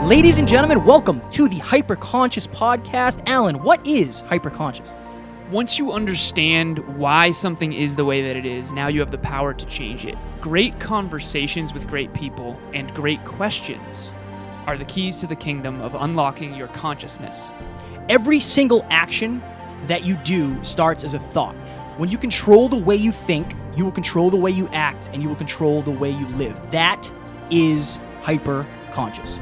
Ladies and gentlemen, welcome to the Hyperconscious Podcast. Alan, what is hyperconscious? Once you understand why something is the way that it is, now you have the power to change it. Great conversations with great people and great questions are the keys to the kingdom of unlocking your consciousness. Every single action that you do starts as a thought. When you control the way you think, you will control the way you act, and you will control the way you live. That is hyperconscious.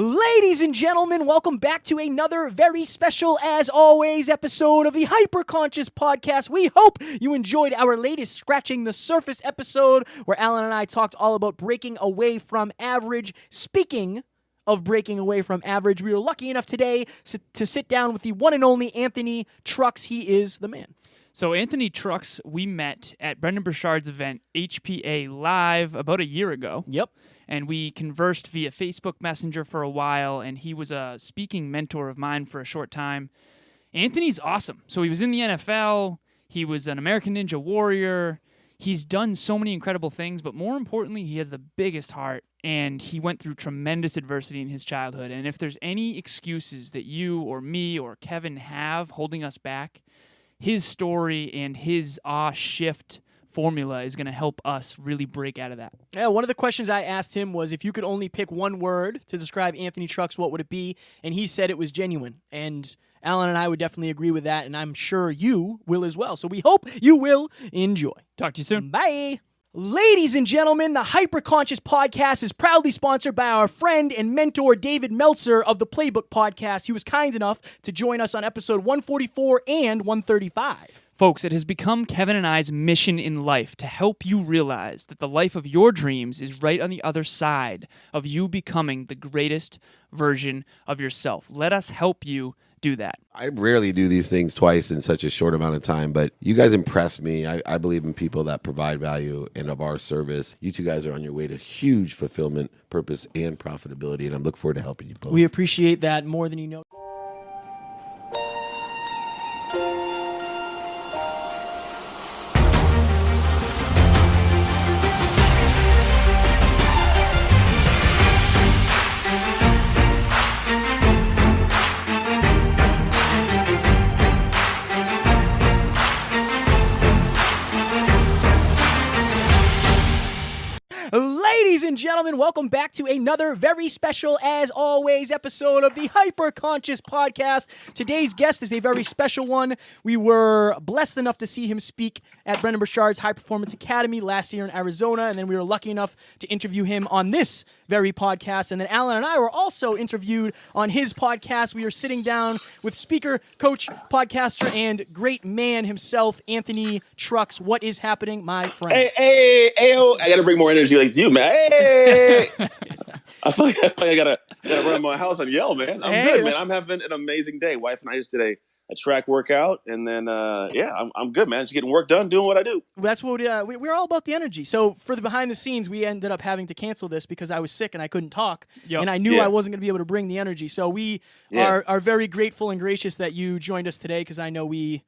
Ladies and gentlemen, welcome back to another very special, as always, episode of the Hyperconscious Podcast. We hope you enjoyed our latest Scratching the Surface episode, where Alan and I talked all about breaking away from average. Speaking of breaking away from average, we were lucky enough today to sit down with the one and only Anthony Trucks. He is the man. So Anthony Trucks, we met at Brendon Burchard's event, HPA Live, about a year ago. Yep. And we conversed via Facebook Messenger for a while, and he was a speaking mentor of mine for a short time. Anthony's awesome. So he was in the NFL, he was an American Ninja Warrior, he's done so many incredible things, but more importantly, he has the biggest heart, and he went through tremendous adversity in his childhood. And if there's any excuses that you or me or Kevin have holding us back, his story and his shift formula is going to help us really break out of that. Yeah, one of the questions I asked him was, if you could only pick one word to describe Anthony Trucks, what would it be? And he said it was genuine. And Alan and I would definitely agree with that, and I'm sure you will as well. So we hope you will enjoy. Talk to you soon. Bye. Ladies and gentlemen, the Hyperconscious Podcast is proudly sponsored by our friend and mentor, David Meltzer of the Playbook Podcast. He was kind enough to join us on episode 144 and 135. Folks, it has become Kevin and I's mission in life to help you realize that the life of your dreams is right on the other side of you becoming the greatest version of yourself. Let us help you do that. I rarely do these things twice in such a short amount of time, but you guys impress me. I believe in people that provide value and of our service. You two guys are on your way to huge fulfillment, purpose, and profitability, and I'm looking forward to helping you both. We appreciate that more than you know. Ladies and gentlemen, welcome back to another very special, as always, episode of the Hyperconscious Podcast. Today's guest is a very special one. We were blessed enough to see him speak at Brendon Burchard's High Performance Academy last year in Arizona, and then we were lucky enough to interview him on this very podcast. And then Alan and I were also interviewed on his podcast. We are sitting down with speaker, coach, podcaster, and great man himself, Anthony Trucks. What is happening, my friend? Hey, I gotta bring more energy like you, man. Hey, I feel like I gotta run my house and yell, man. I'm good, man. I'm having an amazing day. Wife and I just did a track workout, and then I'm good, man. Just getting work done, doing what I do. That's what we're all about, the energy. So for the behind the scenes, we ended up having to cancel this because I was sick and I couldn't talk, and I knew I wasn't going to be able to bring the energy. So we are very grateful and gracious that you joined us today, because I know we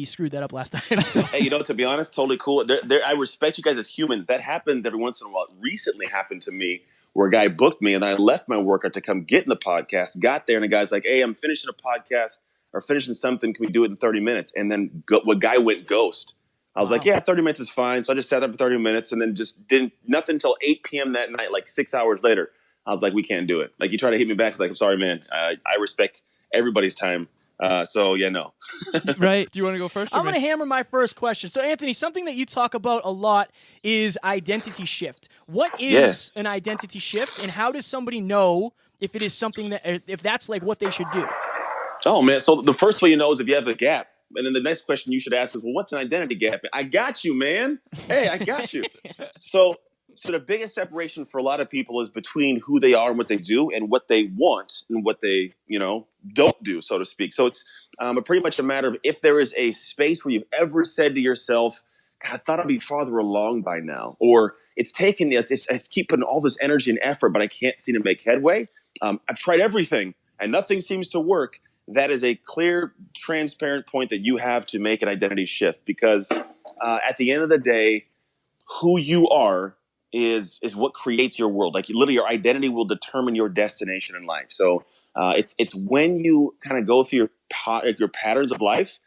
screwed that up last time. So. Hey, to be honest, totally cool. I respect you guys as humans. That happens every once in a while. It recently happened to me where a guy booked me, and I left my workout to come get in the podcast. Got there, and the guy's like, "Hey, I'm finishing a podcast or finishing something. Can we do it in 30 minutes?" And then what guy went ghost. I was like, "Yeah, 30 minutes is fine." So I just sat there for 30 minutes, and then just didn't nothing until 8 p.m. that night. Like 6 hours later, I was like, "We can't do it." Like, you try to hit me back. It's like, "I'm sorry, man. I respect everybody's time." No. Right. Do you want to go first? I'm going to hammer my first question. So, Anthony, something that you talk about a lot is identity shift. What is an identity shift, and how does somebody know if it is something if that's like what they should do? Oh, man. So the first way you know is if you have a gap. And then the next question you should ask is, well, what's an identity gap? I got you, man. Hey, I got you. So the biggest separation for a lot of people is between who they are and what they do, and what they want and what they, don't do, so to speak. So it's pretty much a matter of, if there is a space where you've ever said to yourself, "God, I thought I'd be farther along by now," or I keep putting all this energy and effort, but I can't seem to make headway. I've tried everything and nothing seems to work. That is a clear, transparent point that you have to make an identity shift, because at the end of the day, who you are is what creates your world. Like literally, your identity will determine your destination in life. So it's when you kind of go through your patterns of life.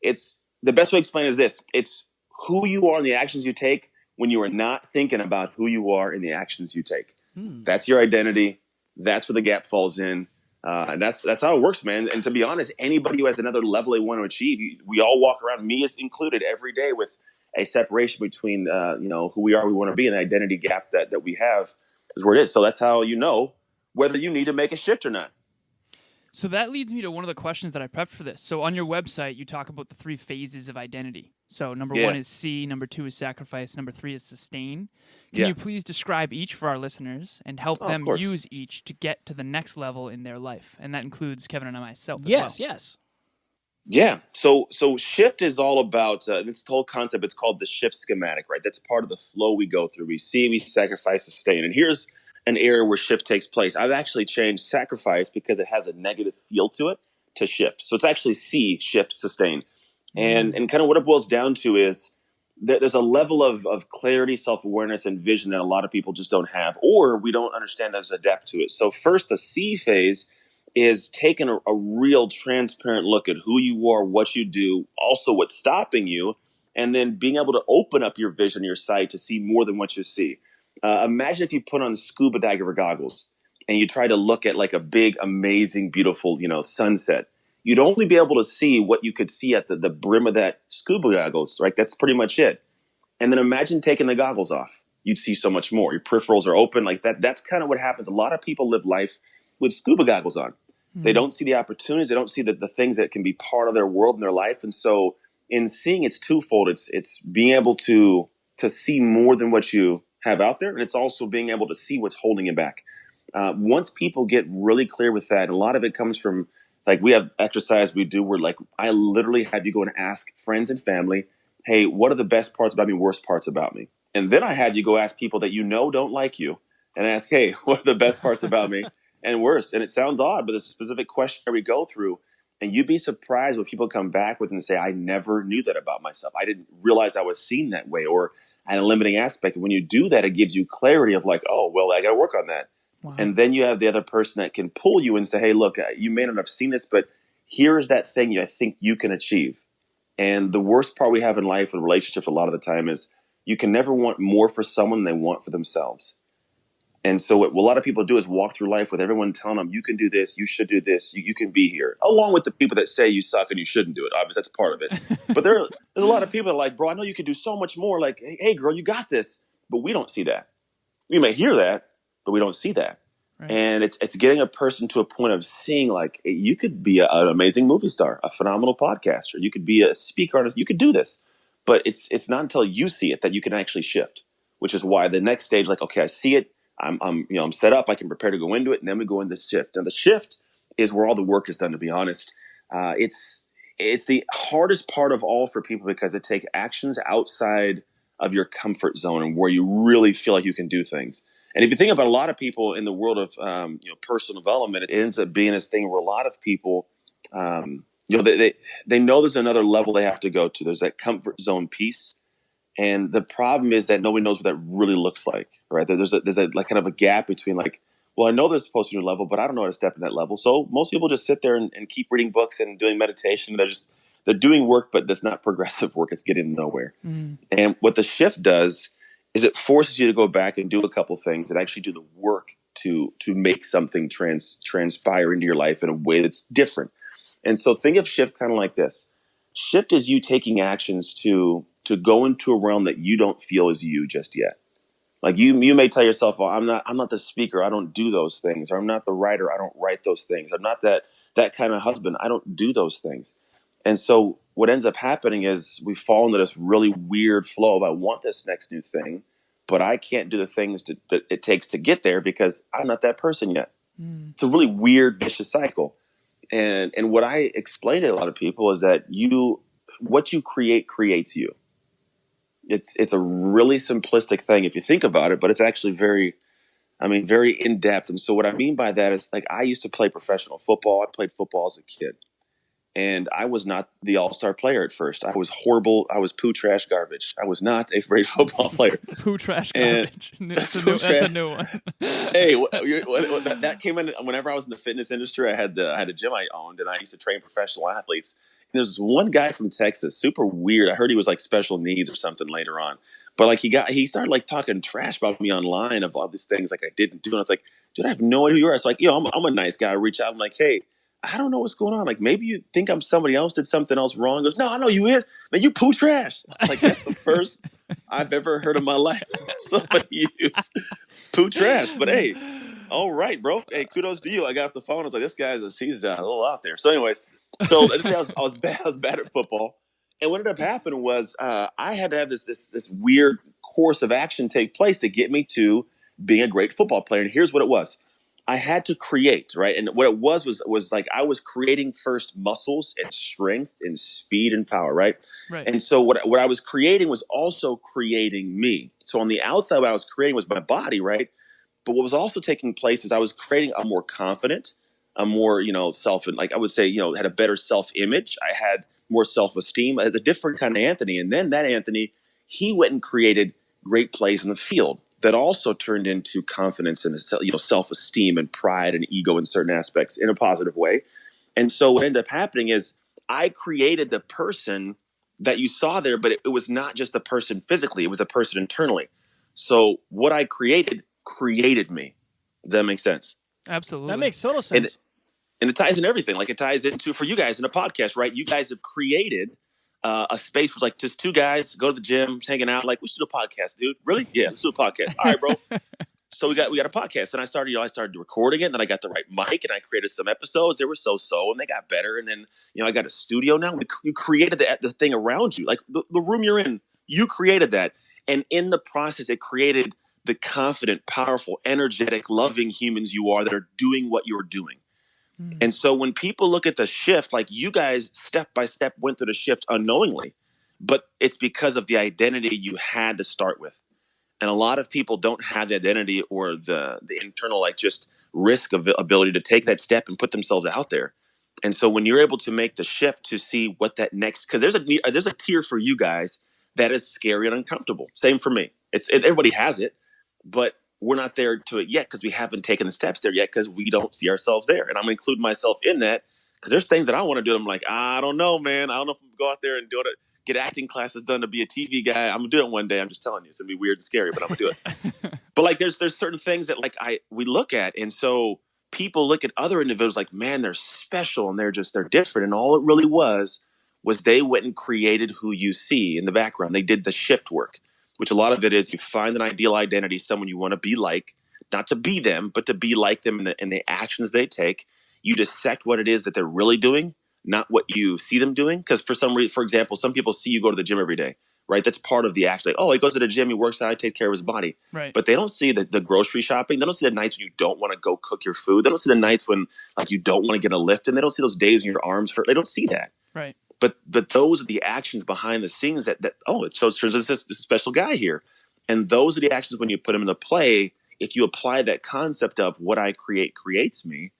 It's the best way to explain it is this: it's who you are and the actions you take when you are not thinking about who you are and the actions you take. That's your identity. That's where the gap falls in. And that's how it works, man. And to be honest, anybody who has another level they want to achieve, we all walk around, me is included, every day with a separation between who we are, we want to be, and the identity gap that we have is where it is. So that's how you know whether you need to make a shift or not. So that leads me to one of the questions that I prepped for this. So on your website, you talk about the 3 phases of identity. So number 1 is see, number 2 is sacrifice, number 3 is sustain. Can you please describe each for our listeners and help them use each to get to the next level in their life? And that includes Kevin and myself as well. Yes. Yeah. So shift is all about this whole concept. It's called the shift schematic, right? That's part of the flow we go through. We see, we sacrifice, sustain. And here's an area where shift takes place. I've actually changed sacrifice because it has a negative feel to it to shift. So it's actually see, shift, sustain. And kind of what it boils down to is that there's a level of clarity, self-awareness, and vision that a lot of people just don't have, or we don't understand as adapt to it. So first, the see phase is taking a real transparent look at who you are, what you do, also what's stopping you, and then being able to open up your vision, your sight to see more than what you see. Imagine if you put on scuba diver goggles and you try to look at like a big, amazing, beautiful, sunset. You'd only be able to see what you could see at the brim of that scuba goggles, right? That's pretty much it. And then imagine taking the goggles off. You'd see so much more. Your peripherals are open like that. That's kind of what happens. A lot of people live life with scuba goggles on. They don't see the opportunities. They don't see the things that can be part of their world and their life. And so in seeing, it's twofold. It's being able to see more than what you have out there. And it's also being able to see what's holding you back. Once people get really clear with that, and a lot of it comes from, like, we have exercise we do where, like, I literally had you go and ask friends and family, hey, what are the best parts about me, worst parts about me? And then I had you go ask people that don't like you and ask, hey, what are the best parts about me and worst? And it sounds odd, but there's a specific question we go through. And you'd be surprised what people come back with and say, I never knew that about myself. I didn't realize I was seen that way, or I had a limiting aspect. When you do that, it gives you clarity of like, oh, well, I got to work on that. Wow. And then you have the other person that can pull you and say, hey, look, you may not have seen this, but here's that thing I think you can achieve. And the worst part we have in life and relationships a lot of the time is you can never want more for someone than they want for themselves. And so what a lot of people do is walk through life with everyone telling them, you can do this, you should do this, you can be here, along with the people that say you suck and you shouldn't do it. Obviously, that's part of it. But there's a lot of people that are like, bro, I know you can do so much more. Like, hey, girl, you got this. But we don't see that. We may hear that, but we don't see that. Right. And it's getting a person to a point of seeing, like, you could be an amazing movie star, a phenomenal podcaster. You could be a speaker artist. You could do this. But it's not until you see it that you can actually shift, which is why the next stage, like, okay, I see it. I'm set up. I can prepare to go into it, and then we go into the shift. And the shift is where all the work is done. To be honest, it's the hardest part of all for people because it takes actions outside of your comfort zone and where you really feel like you can do things. And if you think about a lot of people in the world of personal development, it ends up being this thing where a lot of people, they know there's another level they have to go to. There's that comfort zone piece. And the problem is that nobody knows what that really looks like, right? There's a like kind of a gap between like, well, I know there's supposed to be a level, but I don't know how to step in that level. So most people just sit there and keep reading books and doing meditation. They're doing work, but that's not progressive work. It's getting nowhere. And what the shift does is it forces you to go back and do a couple things and actually do the work to make something transpire into your life in a way that's different. And so think of shift kind of like this. Shift is you taking actions to go into a realm that you don't feel is you just yet. Like you may tell yourself, oh, I'm not the speaker. I don't do those things. Or I'm not the writer. I don't write those things. I'm not that kind of husband. I don't do those things. And so what ends up happening is we fall into this really weird flow of I want this next new thing, but I can't do the things that it takes to get there because I'm not that person yet. It's a really weird, vicious cycle. And what I explain to a lot of people is that what you create creates you. It's a really simplistic thing if you think about it, but it's actually very in depth. And so what I mean by that is, like, I used to play professional football. I played football as a kid. And I was not the all-star player at first. I was horrible. I was poo trash garbage. I was not a great football player. Poo trash And garbage. That's a new one. Hey, that came in whenever I was in the fitness industry. I had a gym I owned, and I used to train professional athletes. And there's one guy from Texas, super weird. I heard he was like special needs or something later on. But like he started like talking trash about me online of all these things like I didn't do. And I was like, dude, I have no idea who you are. It's like, I'm a nice guy. I reach out. I'm like, hey, I don't know what's going on. Like, maybe you think I'm somebody else, did something else wrong. He goes, no, I know you is. Man, you poo trash. I was like, that's the first I've ever heard in my life somebody use poo trash. But hey, all right, bro. Hey, kudos to you. I got off the phone. I was like, this guy's he's a little out there. So anyways, I was bad at football. And what ended up happening was I had to have this weird course of action take place to get me to being a great football player. And here's what it was. I had to create, right? And what it was like I was creating first muscles and strength and speed and power, right? Right. And so what I was creating was also creating me. So on the outside, what I was creating was my body, right? But what was also taking place is I was creating a more confident, a more, like I would say, had a better self-image. I had more self-esteem. I had a different kind of Anthony. And then that Anthony, he went and created great plays in the field that also turned into confidence and self-esteem and pride and ego in certain aspects in a positive way. And so what ended up happening is I created the person that you saw there, but it was not just the person physically, it was the person internally. So what I created me. Does that make sense? Absolutely. That makes total sense. And it ties in everything. Like it ties into, for you guys in a podcast, right? You guys have created a space was like just two guys go to the gym, hanging out. Like, we should do a podcast, dude. Really? Yeah, let's do a podcast. All right, bro. So we got a podcast, and I started recording it. And then I got the right mic, and I created some episodes. They were so, and they got better. And then I got a studio now. You created the thing around you, like the room you're in. You created that, and in the process, it created the confident, powerful, energetic, loving humans you are that are doing what you're doing. And so when people look at the shift, like you guys step by step went through the shift unknowingly, but it's because of the identity you had to start with. And a lot of people don't have the identity or the internal, like just risk of ability to take that step and put themselves out there. And so when you're able to make the shift to see what that next, because there's a tier for you guys that is scary and uncomfortable. Same for me. Everybody has it, but we're not there to it yet because we haven't taken the steps there yet because we don't see ourselves there. And I'm going to include myself in that because there's things that I want to do. I'm like, I don't know, man. I don't know if I'm going to go out there and do it. Get acting classes done to be a TV guy. I'm going to do it one day. I'm just telling you. It's going to be weird and scary, but I'm going to do it. But like there's certain things that like we look at. And so people look at other individuals like, man, they're special and they're different. And all it really was they went and created who you see in the background. They did the shift work, which a lot of it is you find an ideal identity, someone you want to be like, not to be them, but to be like them in the actions they take. You dissect what it is that they're really doing, not what you see them doing. Because for some reason, for example, some people see you go to the gym every day, right? That's part of the act. Like, oh, he goes to the gym, he works out, he takes care of his body. Right. But they don't see the grocery shopping. They don't see the nights when you don't want to go cook your food. They don't see the nights when like you don't want to get a lift, and they don't see those days when your arms hurt. They don't see that. Right. But those are the actions behind the scenes that it turns into this special guy here. And those are the actions when you put them into play. If you apply that concept of what I create creates me,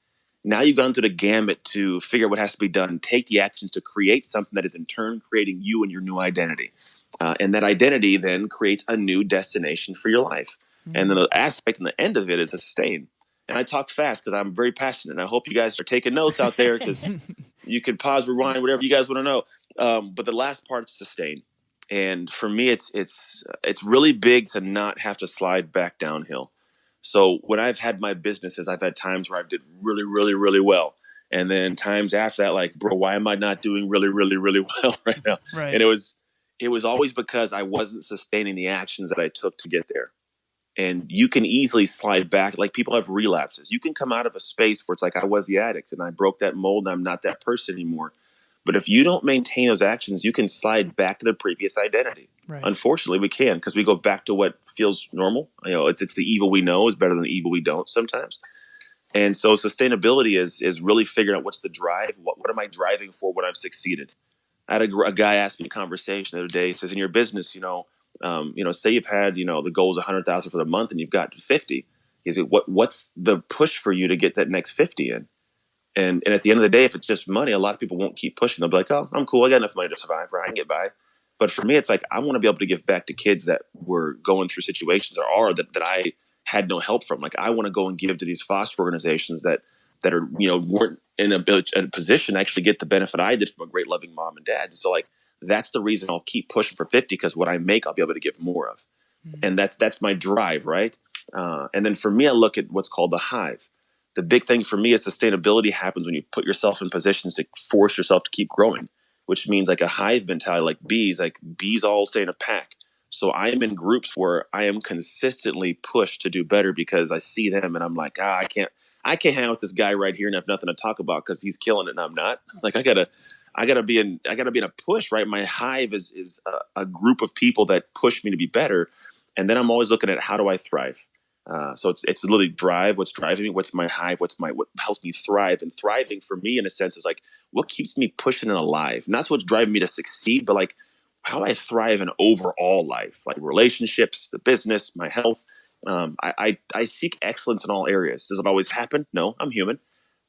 now you've gone through the gamut to figure out what has to be done, take the actions to create something that is in turn creating you and your new identity. And that identity then creates a new destination for your life. Mm-hmm. And then the aspect and the end of it is a sustain. And I talk fast because I'm very passionate. And I hope you guys are taking notes out there because you can pause, rewind, whatever you guys want to know. But the last part is sustain. And for me, it's really big to not have to slide back downhill. So when I've had my businesses, I've had times where I did really, really, really well. And then times after that, like, bro, why am I not doing really, really, really well right now? Right. And it was always because I wasn't sustaining the actions that I took to get there. And you can easily slide back. Like people have relapses. You can come out of a space where it's like I was the addict and I broke that mold and I'm not that person anymore. But if you don't maintain those actions, you can slide back to the previous identity. Right. Unfortunately, we can because we go back to what feels normal. It's the evil we know is better than the evil we don't sometimes. And so sustainability is really figuring out what's the drive. What am I driving for when I've succeeded? I had a guy ask me a conversation the other day. He says, in your business, say you've had, the goal is 100,000 for the month and you've got 50. He said, what's the push for you to get that next 50 in? And at the end of the day, if it's just money, a lot of people won't keep pushing. They'll be like, oh, I'm cool. I got enough money to survive, right? I can get by. But for me, it's like, I want to be able to give back to kids that were going through situations that I had no help from. Like, I want to go and give to these foster organizations that are, weren't in a position to actually get the benefit I did from a great loving mom and dad. And so like, that's the reason I'll keep pushing for 50, because what I make, I'll be able to give more of. And that's my drive. Right. And then for me, I look at what's called the hive. The big thing for me is sustainability happens when you put yourself in positions to force yourself to keep growing, which means like a hive mentality, like bees all stay in a pack. So I am in groups where I am consistently pushed to do better because I see them and I'm like, I can't hang out with this guy right here and have nothing to talk about because he's killing it and I'm not. Like I gotta be in a push, right? My hive is a group of people that push me to be better. And then I'm always looking at how do I thrive? So it's literally drive. What's driving me? What's my hive? What helps me thrive? And thriving for me, in a sense, is like what keeps me pushing and alive. And that's what's driving me to succeed, but like how I thrive in overall life, like relationships, the business, my health. I seek excellence in all areas. Does it always happen? No, I'm human,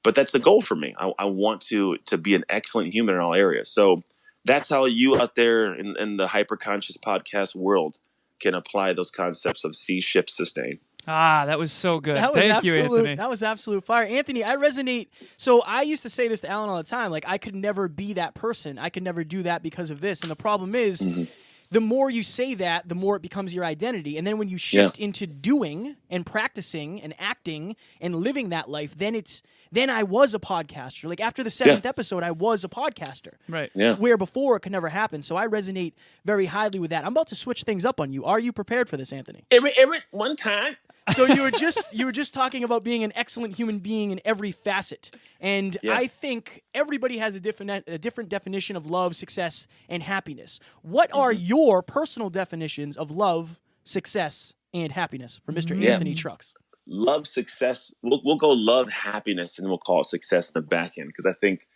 but that's the goal for me. I want to be an excellent human in all areas. So that's how you out there in the hyperconscious podcast world can apply those concepts of see, shift, sustain. That was so good. That was Thank you, Anthony. That was absolute fire. Anthony, I resonate. So I used to say this to Alan all the time. Like, I could never be that person. I could never do that because of this. And the problem is, the more you say that, the more it becomes your identity. And then when you shift into doing and practicing and acting and living that life, then I was a podcaster. Like after the 7th episode, I was a podcaster. Right. Yeah. Where before it could never happen. So I resonate very highly with that. I'm about to switch things up on you. Are you prepared for this, Anthony? Every one time. So you were just talking about being an excellent human being in every facet. And I think everybody has a different definition of love, success, and happiness. What are your personal definitions of love, success, and happiness for Mr. Anthony Trucks? Love, success. We'll go love, happiness, and we'll call it success in the back end, because I think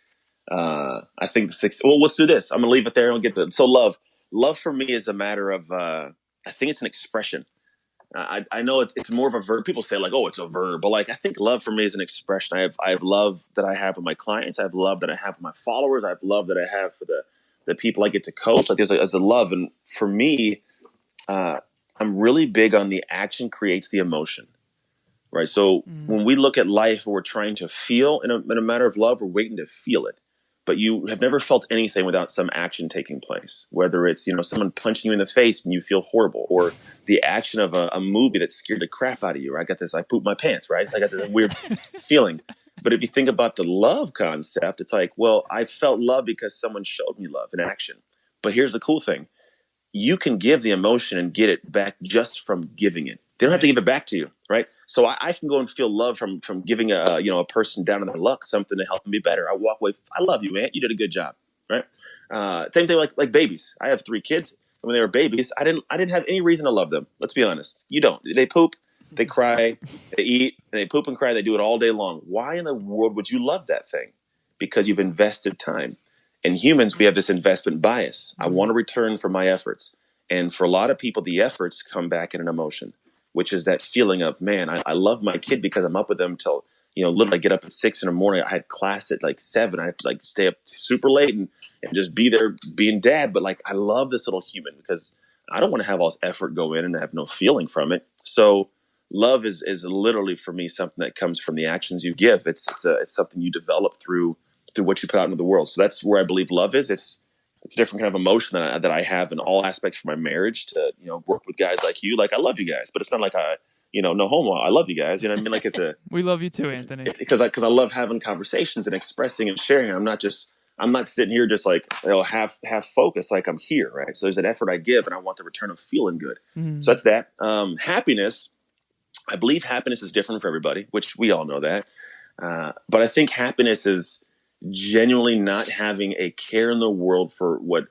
success. Well, let's do this. I'm gonna leave it there and get to. So love for me is a matter of. I think it's an expression. I know it's more of a verb. People say like, oh, it's a verb, but like I think love for me is an expression. I have love that I have with my clients. I have love that I have with my followers. I have love that I have for the people I get to coach. Like there's a love, and for me, I'm really big on the action creates the emotion. Right. So when we look at life, we're trying to feel in a matter of love, we're waiting to feel it. But you have never felt anything without some action taking place, whether it's, someone punching you in the face and you feel horrible, or the action of a movie that scared the crap out of you. Right? I pooped my pants. Right. I got this weird feeling. But if you think about the love concept, it's like, well, I felt love because someone showed me love in action. But here's the cool thing. You can give the emotion and get it back just from giving it. They don't have to give it back to you, right? So I can go and feel love from giving a person down on their luck something to help them be better. I walk away. I love you, man. You did a good job, right? Same thing like babies. I have 3 kids. When they were babies, I didn't have any reason to love them. Let's be honest. You don't. They poop, they cry, they eat, and they poop and cry. They do it all day long. Why in the world would you love that thing? Because you've invested time. And humans, we have this investment bias. I want to return for my efforts. And for a lot of people, the efforts come back in an emotion, which is that feeling of, man, I love my kid because I'm up with them till, literally I get up at 6 in the morning. I had class at like 7. I have to like stay up super late and just be there being dad. But like, I love this little human because I don't want to have all this effort go in and have no feeling from it. So love is literally for me something that comes from the actions you give. It's something you develop through what you put out into the world. So that's where I believe love is. It's a different kind of emotion that I have in all aspects for my marriage to, work with guys like you. Like, I love you guys, but it's not like no homo. I love you guys. You know what I mean? Like we love you too, Anthony. Because I love having conversations and expressing and sharing. I'm not sitting here just like, half focused. Like I'm here. Right. So there's an effort I give and I want the return of feeling good. So that's that. Happiness. I believe happiness is different for everybody, which we all know that. But I think happiness is genuinely not having a care in the world for what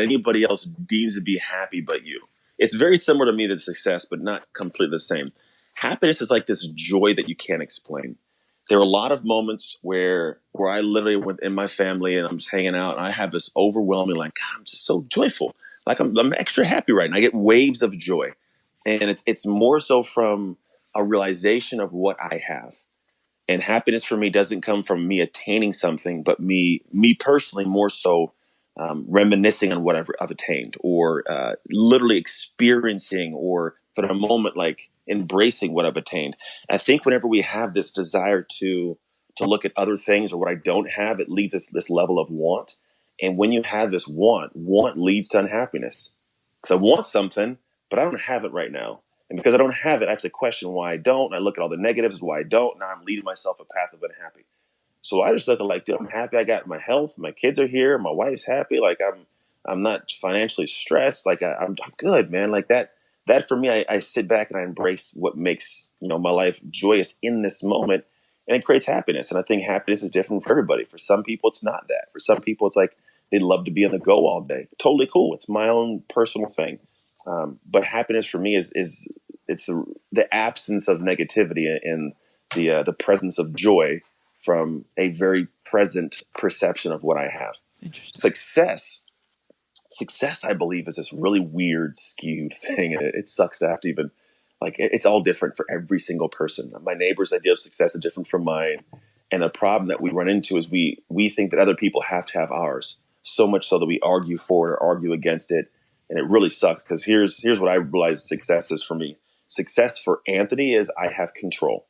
anybody else deems to be happy but you. It's very similar to me to success, but not completely the same. Happiness is like this joy that you can't explain. There are a lot of moments where I literally went in my family and I'm just hanging out and I have this overwhelming, like, God, I'm just so joyful. Like I'm extra happy right now. I get waves of joy. And it's more so from a realization of what I have. And happiness for me doesn't come from me attaining something, but me personally more so reminiscing on what I've attained, or literally experiencing, or for a moment, like embracing what I've attained. I think whenever we have this desire to look at other things or what I don't have, it leads us this level of want. And when you have this want leads to unhappiness. Because I want something, but I don't have it right now. And because I don't have it, I have to question why I don't. I look at all the negatives, why I don't. Now I'm leading myself a path of unhappy. So I just look at like, dude, I'm happy. I got my health. My kids are here. My wife's happy. Like I'm not financially stressed. Like I'm good, man. Like that for me, I sit back and I embrace what makes, my life joyous in this moment, and it creates happiness. And I think happiness is different for everybody. For some people, it's not that. For some people, it's like they love to be on the go all day. Totally cool. It's my own personal thing. But happiness for me is it's the absence of negativity and the presence of joy from a very present perception of what I have. Interesting. Success, I believe, is this really weird, skewed thing. And it sucks to have to even, like, it's all different for every single person. My neighbor's idea of success is different from mine. And the problem that we run into is we think that other people have to have ours, so much so that we argue for it or argue against it. And it really sucks, because here's what I realize success is for me. Success for Anthony is I have control.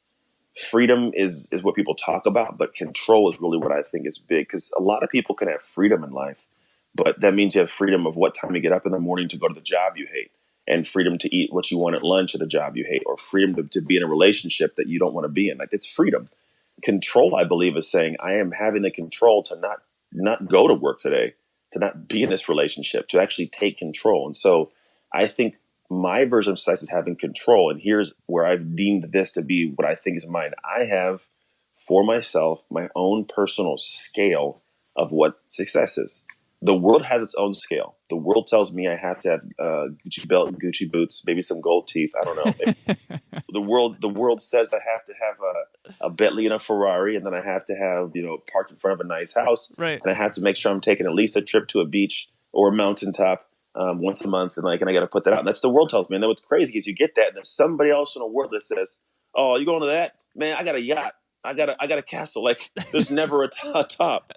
Freedom is what people talk about, but control is really what I think is big, because a lot of people can have freedom in life, but that means you have freedom of what time you get up in the morning to go to the job you hate, and freedom to eat what you want at lunch at the job you hate, or freedom to be in a relationship that you don't want to be in. Like, it's freedom. Control, I believe, is saying I am having the control to not go to work today, to not be in this relationship, to actually take control. And so I think my version of success is having control. And here's where I've deemed this to be what I think is mine. I have for myself my own personal scale of what success is. The world has its own scale. The world tells me I have to have Gucci belt and Gucci boots, maybe some gold teeth. I don't know. The world says I have to have a Bentley and a Ferrari, and then I have to have, parked in front of a nice house. Right. And I have to make sure I'm taking at least a trip to a beach or a mountaintop once a month, and I got to put that out. And that's the world tells me. And then what's crazy is you get that, and there's somebody else in the world that says, "Oh, you going to that? Man, I got a yacht. I got a castle." Like, there's never a top.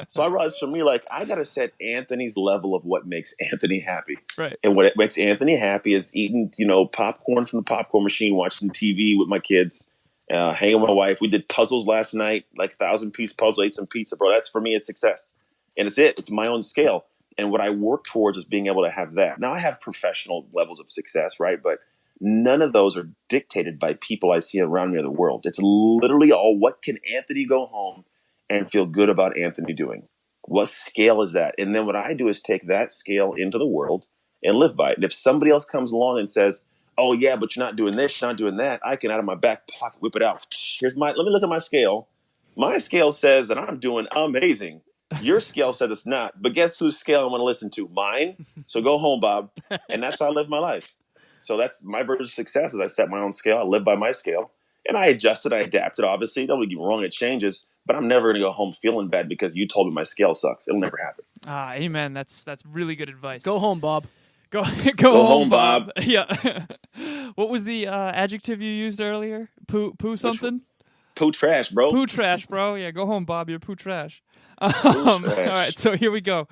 So I realized for me, like, I got to set Anthony's level of what makes Anthony happy. Right. And what makes Anthony happy is eating, popcorn from the popcorn machine, watching TV with my kids, hanging with my wife. We did puzzles last night, like 1,000-piece puzzle, ate some pizza, bro. That's for me a success. And it's my own scale. And what I work towards is being able to have that. Now, I have professional levels of success, right? But none of those are dictated by people I see around me in the world. It's literally all, what can Anthony go home and feel good about Anthony doing? What scale is that? And then what I do is take that scale into the world and live by it. And if somebody else comes along and says, "Oh yeah, but you're not doing this, you're not doing that," I can, out of my back pocket, whip it out. Let me look at my scale. My scale says that I'm doing amazing. Your scale said it's not. But guess whose scale I want to listen to? Mine. So go home, Bob. And that's how I live my life. So that's my version of success, is I set my own scale. I live by my scale. And I adjust it. I adapt it, obviously. Don't get me wrong, it changes. But I'm never going to go home feeling bad because you told me my scale sucks. It'll never happen. Amen. That's really good advice. Go home, Bob. Go home, Bob. Yeah. What was the adjective you used earlier? Poo something? Poo trash, bro. Poo trash, bro. Yeah, go home, Bob. You're poo trash. Trash. All right, so here we go.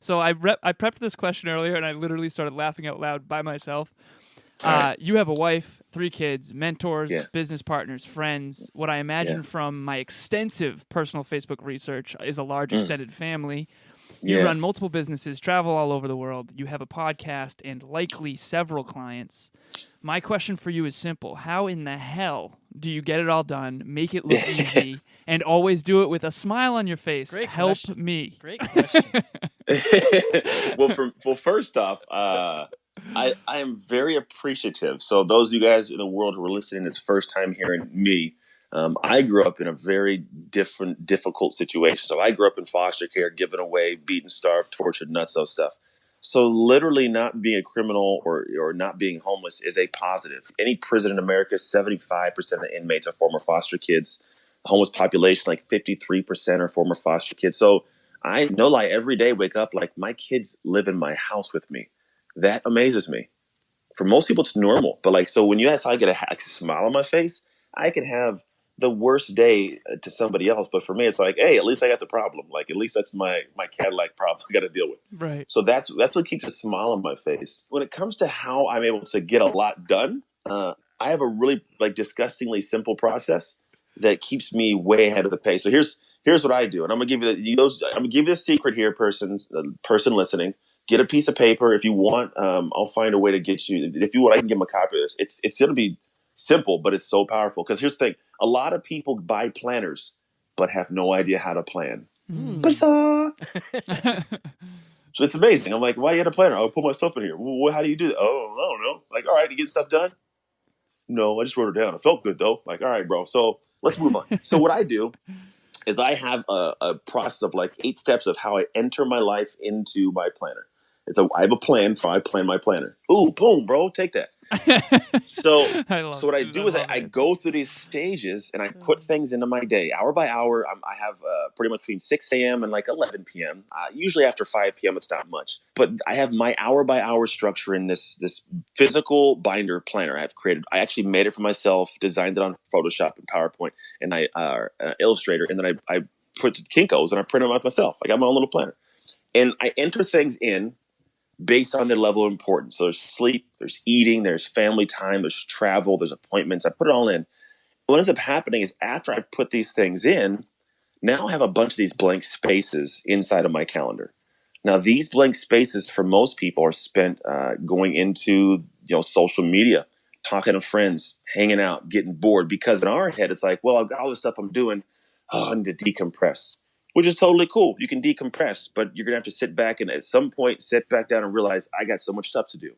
So I prepped this question earlier, and I literally started laughing out loud by myself. Right. You have a wife, 3 kids, mentors, Yeah. business partners, friends. What I imagine from my extensive personal Facebook research is a large extended family. You run multiple businesses, travel all over the world. You have a podcast and likely several clients. My question for you is simple. How in the hell do you get it all done, make it look easy, and always do it with a smile on your face? Great Help question. me. Great question. Well, first off, I am very appreciative. So those of you guys in the world who are listening, it's first time hearing me. I grew up in a very difficult situation. So I grew up in foster care, given away, beaten, starved, tortured, nuts, those stuff. So literally not being a criminal or not being homeless is a positive. Any prison in America, 75% of the inmates are former foster kids. The homeless population, like 53% are former foster kids. So I no lie, every day wake up like my kids live in my house with me. That amazes me. For most people, it's normal. But so when you ask how I get a smile on my face, I can have the worst day to somebody else, but for me, it's like, hey, at least I got the problem. Like, at least that's my Cadillac problem I got to deal with. Right. So that's what keeps a smile on my face. When it comes to how I'm able to get a lot done, I have a really like disgustingly simple process that keeps me way ahead of the pace. So here's what I do, and I'm gonna give you the secret here, person listening. Get a piece of paper if you want. I'll find a way to get you. If you want, I can give them a copy of this. It's gonna be simple, but it's so powerful. Because here's the thing: a lot of people buy planners, but have no idea how to plan. Bizarre. So it's amazing. I'm like, why you had a planner? I'll put myself in here. Well, how do you do that? Oh, I don't know. Like, all right, you get stuff done? No, I just wrote it down. It felt good though. Like, all right, bro. So let's move on. So what I do is I have a process of like 8 steps of how I enter my life into my planner. I have a plan, so I plan my planner. Ooh, boom, bro, take that. So what I do is I go through these stages and I put things into my day hour by hour. I have pretty much between 6 a.m. and like 11 p.m. Usually after 5 p.m. it's not much, but I have my hour by hour structure in this physical binder planner I've created. I actually made it for myself, designed it on Photoshop and PowerPoint and Illustrator, and then I put the Kinko's and I print them out myself. I got my own little planner, and I enter things in based on their level of importance. So there's sleep, there's eating, there's family time, there's travel, there's appointments. I put it all in. What ends up happening is after I put these things in, now I have a bunch of these blank spaces inside of my calendar. Now, these blank spaces for most people are spent going into social media, talking to friends, hanging out, getting bored. Because in our head, it's like, well, I've got all this stuff I'm doing. Oh, I need to decompress. Which is totally cool. You can decompress, but you're going to have to sit back and at some point sit back down and realize I got so much stuff to do.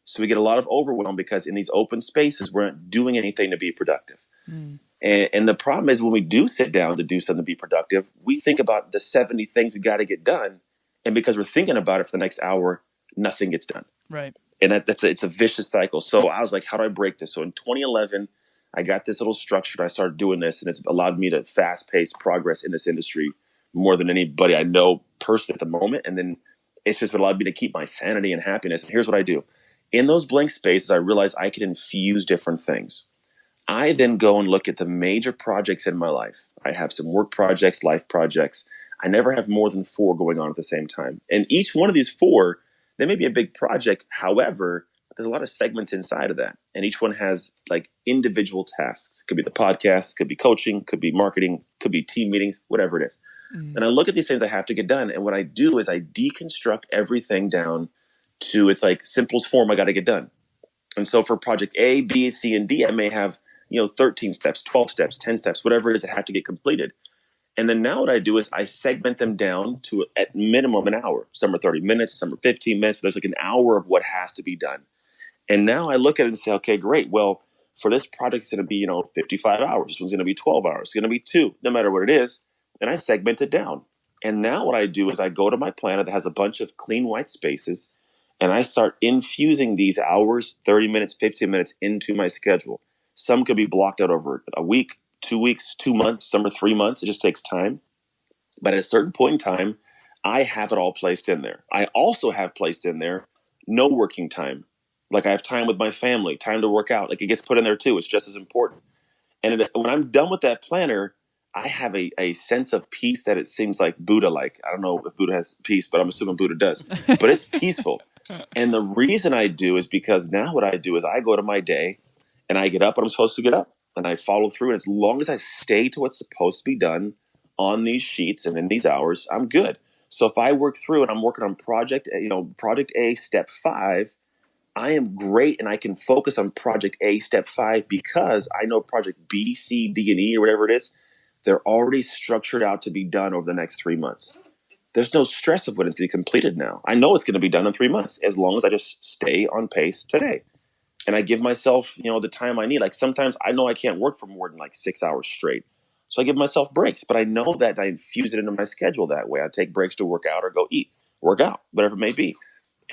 So we get a lot of overwhelm because in these open spaces, we're not doing anything to be productive. And the problem is when we do sit down to do something to be productive, we think about the 70 things we got to get done. And because we're thinking about it for the next hour, nothing gets done. Right. And it's a vicious cycle. So I was like, how do I break this? So in 2011, I got this little structure and I started doing this, and it's allowed me to fast-paced progress in this industry more than anybody I know personally at the moment. And then it's just what allowed me to keep my sanity and happiness. And here's what I do. In those blank spaces, I realized I could infuse different things. I then go and look at the major projects in my life. I have some work projects, life projects. I never have more than 4 going on at the same time. And each one of these 4, they may be a big project. However, there's a lot of segments inside of that. And each one has like individual tasks. It could be the podcast, could be coaching, could be marketing, could be team meetings, whatever it is. And I look at these things I have to get done. And what I do is I deconstruct everything down to its like simplest form I got to get done. And so for project A, B, C, and D, I may have, 13 steps, 12 steps, 10 steps, whatever it is that have to get completed. And then now what I do is I segment them down to at minimum an hour. Some are 30 minutes, some are 15 minutes, but there's like an hour of what has to be done. And now I look at it and say, okay, great. Well, for this project, it's going to be, 55 hours. This one's going to be 12 hours. It's going to be 2, no matter what it is. And I segment it down. And now what I do is I go to my planner that has a bunch of clean white spaces, and I start infusing these hours, 30 minutes, 15 minutes into my schedule. Some could be blocked out over a week, 2 weeks, 2 months, some are 3 months. It just takes time. But at a certain point in time, I have it all placed in there. I also have placed in there no working time. Like I have time with my family, time to work out. Like it gets put in there too. It's just as important. And when I'm done with that planner, I have a sense of peace that it seems like Buddha-like. I don't know if Buddha has peace, but I'm assuming Buddha does. But it's peaceful. And the reason I do is because now what I do is I go to my day and I get up when I'm supposed to get up and I follow through. And as long as I stay to what's supposed to be done on these sheets and in these hours, I'm good. So if I work through and I'm working on project A, step 5, I am great and I can focus on project A, step 5, because I know project B, C, D, and E, or whatever it is, they're already structured out to be done over the next 3 months. There's no stress of when it's going to be completed now. I know it's going to be done in 3 months as long as I just stay on pace today. And I give myself, the time I need. Like sometimes I know I can't work for more than like 6 hours straight. So I give myself breaks, but I know that I infuse it into my schedule that way. I take breaks to work out or go eat, work out, whatever it may be.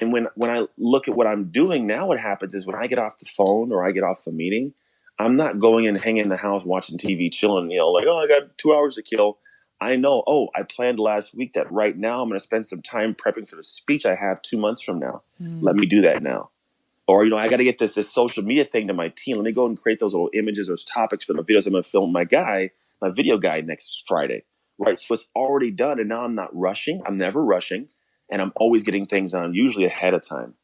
And when I look at what I'm doing now, what happens is when I get off the phone or I get off a meeting, I'm not going and hanging in the house watching TV, chilling, like, I got 2 hours to kill. I know, I planned last week that right now I'm going to spend some time prepping for the speech I have 2 months from now. Let me do that now. Or, I got to get this social media thing to my team. Let me go and create those little images, those topics for the videos I'm going to film my video guy next Friday. Right. So it's already done. And now I'm not rushing. I'm never rushing. And I'm always getting things done, usually ahead of time.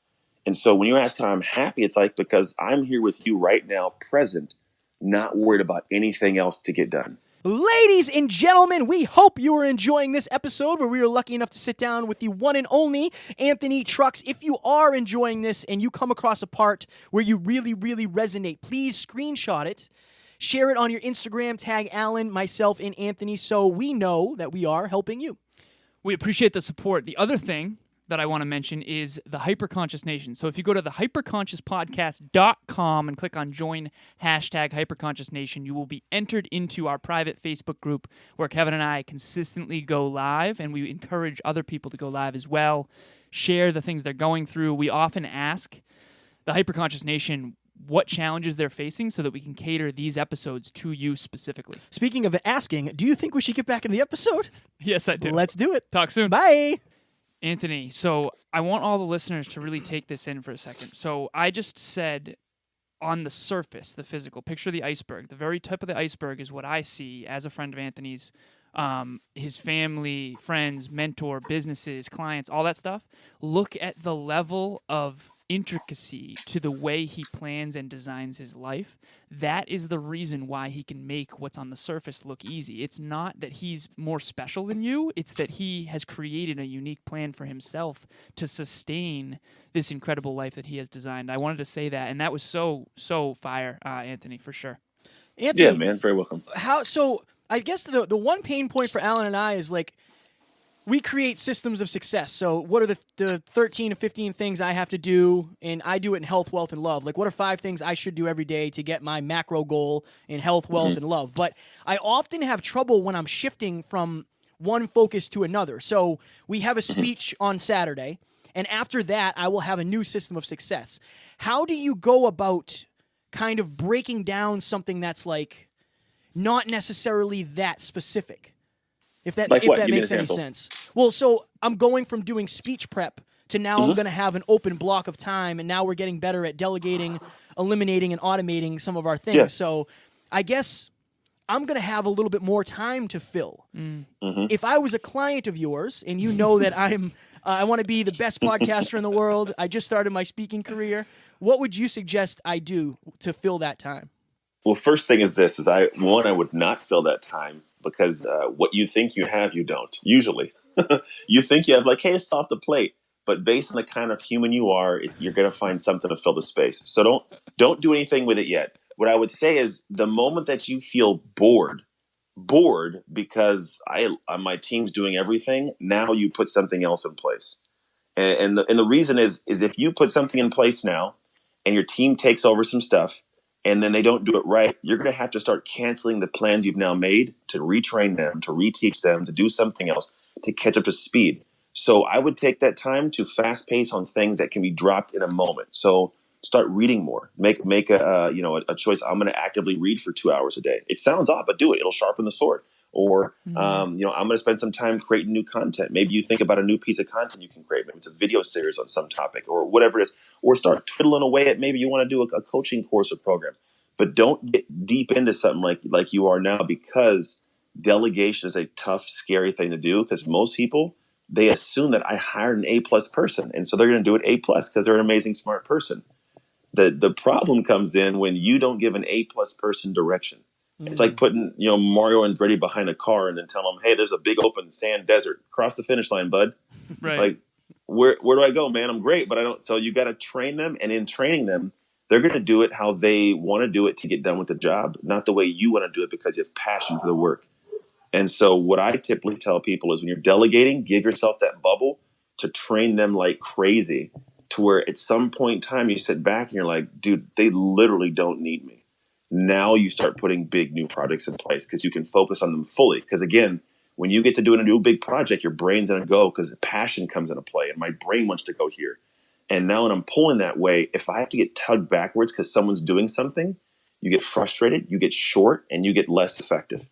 And so when you ask how I'm happy, it's like, because I'm here with you right now, present, not worried about anything else to get done. Ladies and gentlemen, we hope you are enjoying this episode where we were lucky enough to sit down with the one and only Anthony Trucks. If you are enjoying this and you come across a part where you really, really resonate, please screenshot it, share it on your Instagram, tag Alan, myself, and Anthony so we know that we are helping you. We appreciate the support. The other thing that I want to mention is the Hyperconscious Nation. So if you go to the hyperconsciouspodcast.com and click on join #Hyperconscious Nation, you will be entered into our private Facebook group where Kevin and I consistently go live, and we encourage other people to go live as well, share the things they're going through. We often ask the Hyperconscious Nation what challenges they're facing so that we can cater these episodes to you specifically. Speaking of asking, do you think we should get back into the episode? Yes, I do. Let's do it. Talk soon. Bye. Anthony, so I want all the listeners to really take this in for a second. So I just said on the surface, the physical, picture the iceberg. The very tip of the iceberg is what I see as a friend of Anthony's, his family, friends, mentor, businesses, clients, all that stuff. Look at the level of intricacy to the way he plans and designs his life. That is the reason why he can make what's on the surface look easy. It's not that he's more special than you. It's that he has created a unique plan for himself to sustain this incredible life that he has designed. I wanted to say that, and that was so fire, Anthony, for sure. Anthony, Yeah, man. Very welcome. So I guess the one pain point for Alan and I is like, we create systems of success. So what are the 13 to 15 things I have to do, and I do it in health, wealth, and love? Like, what are 5 things I should do every day to get my macro goal in health, wealth, and love? But I often have trouble when I'm shifting from one focus to another. So we have a speech on Saturday, and after that, I will have a new system of success. How do you go about kind of breaking down something that's like not necessarily that specific? If that makes any sense. Well, so I'm going from doing speech prep to now I'm going to have an open block of time, and now we're getting better at delegating, eliminating, and automating some of our things. Yeah. So I guess I'm going to have a little bit more time to fill. If I was a client of yours and you know that I want to be the best podcaster in the world, I just started my speaking career, what would you suggest I do to fill that time? Well, first thing is this, I would not fill that time because what you think you have, you don't, usually. You think you have like, hey, it's off the plate. But based on the kind of human you are, you're going to find something to fill the space. So don't do anything with it yet. What I would say is the moment that you feel bored because my team's doing everything, now you put something else in place. And the reason is if you put something in place now and your team takes over some stuff, and then they don't do it right, you're going to have to start canceling the plans you've now made to retrain them, to reteach them, to do something else, to catch up to speed. So I would take that time to fast pace on things that can be dropped in a moment. So start reading more. Make a choice. I'm going to actively read for 2 hours a day. It sounds odd, but do it. It'll sharpen the sword. Or I'm going to spend some time creating new content. Maybe you think about a new piece of content you can create. Maybe it's a video series on some topic or whatever it is. Or start twiddling away at maybe you want to do a coaching course or program. But don't get deep into something like you are now, because delegation is a tough, scary thing to do, because most people, they assume that I hired an A+ person. And so they're going to do it A+ because they're an amazing, smart person. The problem comes in when you don't give an A+ person direction. It's like putting, Mario and Andretti behind a car and then tell them, hey, there's a big open sand desert. Cross the finish line, bud. Right. Like, where do I go, man? I'm great, but I don't. So you got to train them. And in training them, they're going to do it how they want to do it to get done with the job, not the way you want to do it because you have passion for the work. And so what I typically tell people is when you're delegating, give yourself that bubble to train them like crazy, to where at some point in time you sit back and you're like, dude, they literally don't need me. Now you start putting big new projects in place because you can focus on them fully. Because again, when you get to doing a new big project, your brain's going to go because passion comes into play and my brain wants to go here. And now when I'm pulling that way, if I have to get tugged backwards because someone's doing something, you get frustrated, you get short, and you get less effective.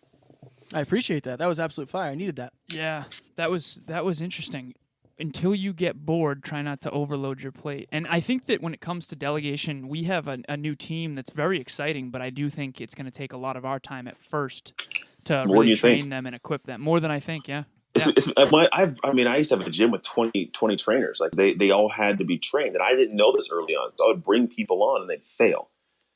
I appreciate that. That was absolute fire. I needed that. Yeah, that was interesting. until you get bored, try not to overload your plate. And I think that when it comes to delegation, we have a new team that's very exciting, but I do think it's going to take a lot of our time at first to More than really you train think. them and equip them. More than I think, yeah. I mean, I used to have a gym with 20 trainers. Like they all had to be trained. And I didn't know this early on. So I would bring people on and they'd fail.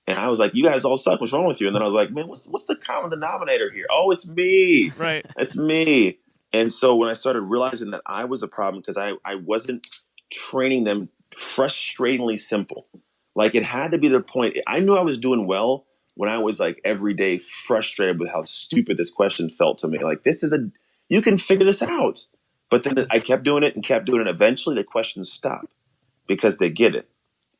And I was like, you guys all suck. What's wrong with you? And then I was like, man, what's the common denominator here? Oh, it's me. Right. It's me. And so when I started realizing that I was a problem because I wasn't training them frustratingly simple. Like it had to be the point. I knew I was doing well when I was like every day frustrated with how stupid this question felt to me. Like you can figure this out. But then I kept doing it and kept doing it. Eventually the questions stop because they get it.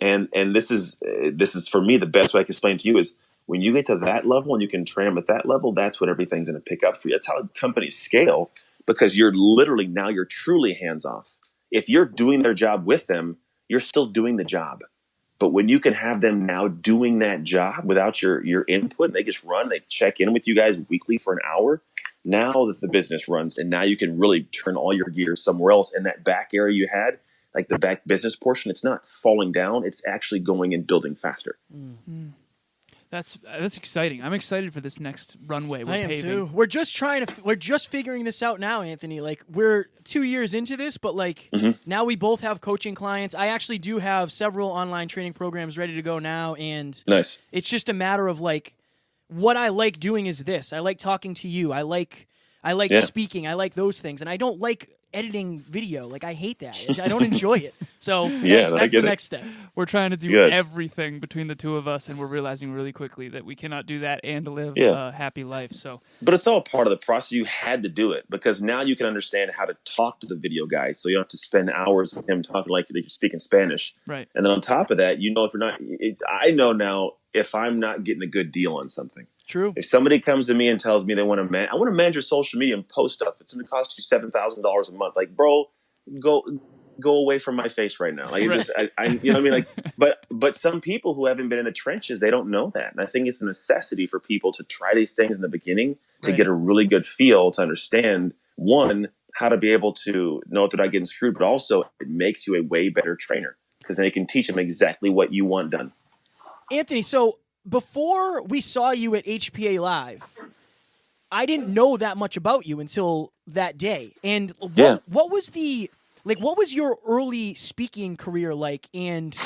And this is for me, the best way I can explain to you is when you get to that level and you can train them at that level, that's when everything's going to pick up for you. That's how companies scale because you're truly hands off. If you're doing their job with them, you're still doing the job. But when you can have them now doing that job without your input, they just run, they check in with you guys weekly for an hour. Now that the business runs and now you can really turn all your gears somewhere else in that back area you had. Like the back business portion, it's not falling down. It's actually going and building faster. Mm-hmm. That's exciting. I'm excited for this next runway we're I am paving. too. We're just figuring this out now, Anthony. Like we're 2 years into this, but like now we both have coaching clients. I actually do have several online training programs ready to go now, and Nice. It's just a matter of like what I like doing is this. I like talking to you. I like speaking. I like those things, and I don't like editing video. Like I hate that. I don't enjoy it. So that's the next step. We're trying to do everything between the two of us, and we're realizing really quickly that we cannot do that and live a happy life. So, but it's all part of the process. You had to do it because now you can understand how to talk to the video guy. So you don't have to spend hours with him talking like you're speaking Spanish. Right. And then on top of that, if you're not, I know now if I'm not getting a good deal on something. True. If somebody comes to me and tells me I want to manage your social media and post stuff, it's going to cost you $7,000 a month. Like, bro, go away from my face right now. Like, you know what I mean? Like, but some people who haven't been in the trenches, they don't know that. And I think it's a necessity for people to try these things in the beginning to get a really good feel to understand, one, how to be able to know that they're not getting screwed, but also it makes you a way better trainer because then you can teach them exactly what you want done. Anthony, so before we saw you at HPA Live, I didn't know that much about you until that day. And what was your early speaking career like, and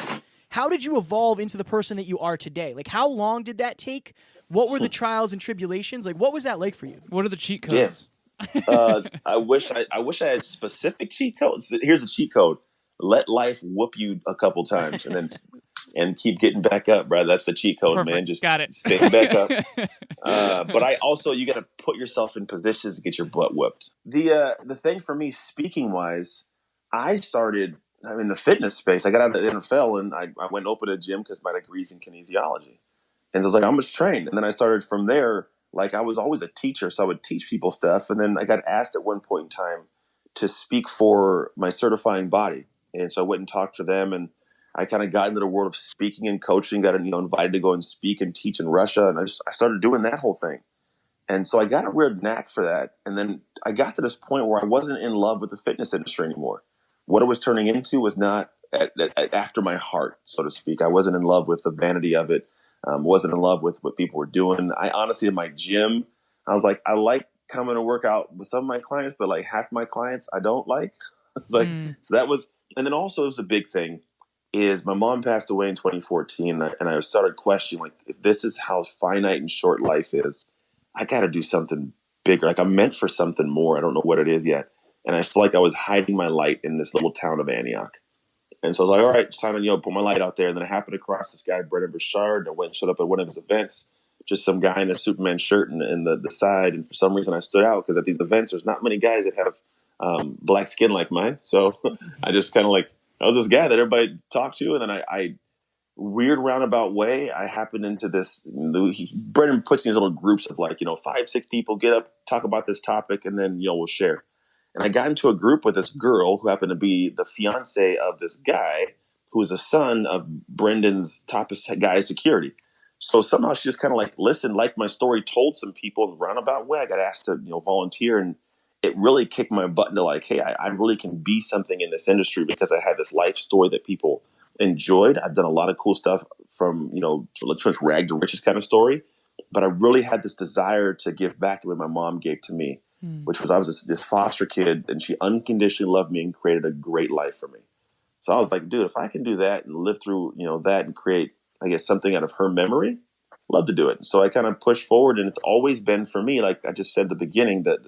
how did you evolve into the person that you are today? Like, how long did that take? What were the trials and tribulations? Like, what was that like for you? What are the cheat codes? I wish I had specific cheat codes. Here's the cheat code: let life whoop you a couple times, and keep getting back up, bro. That's the cheat code, Perfect. man. Just got it. Stay back up. But you got to put yourself in positions to get your butt whooped. The thing for me, speaking wise, I started in the fitness space. I got out of the NFL and I went and opened a gym because my degree's in kinesiology. And so I was like, I'm just trained. And then I started from there. Like I was always a teacher, so I would teach people stuff. And then I got asked at one point in time to speak for my certifying body. And so I went and talked to them, and I kind of got into the world of speaking and coaching, got invited to go and speak and teach in Russia. And I started doing that whole thing. And so I got a weird knack for that. And then I got to this point where I wasn't in love with the fitness industry anymore. What it was turning into was not after my heart, so to speak. I wasn't in love with the vanity of it. Wasn't in love with what people were doing. I honestly, in my gym, I was like, I like coming to work out with some of my clients, but like half my clients I don't like. It's like, so that was, and then also it was a big thing is my mom passed away in 2014. And I started questioning, like, if this is how finite and short life is, I got to do something bigger. Like I'm meant for something more. I don't know what it is yet. And I feel like I was hiding my light in this little town of Antioch. And so I was like, all right, it's time to put my light out there. And then I happened across this guy, Brendon Burchard, and I went and showed up at one of his events, just some guy in a Superman shirt and the side. And for some reason I stood out because at these events, there's not many guys that have black skin like mine. So I just kind of I was this guy that everybody talked to. And then I weird roundabout way, I happened into this. Brendon puts in these little groups of 5, 6 people get up, talk about this topic, and then, we'll share. And I got into a group with this girl who happened to be the fiance of this guy who was the son of Brendon's top guy security. So somehow she just kind of listened, liked my story, told some people in a roundabout way. I got asked to, volunteer. And it really kicked my butt into like, hey, I really can be something in this industry because I had this life story that people enjoyed. I've done a lot of cool stuff from, rag to riches kind of story, but I really had this desire to give back the way my mom gave to me, which was I was this foster kid, and she unconditionally loved me and created a great life for me. So I was like, dude, if I can do that and live through, that and create, I guess, something out of her memory, love to do it. So I kind of pushed forward, and it's always been for me, like I just said at the beginning, that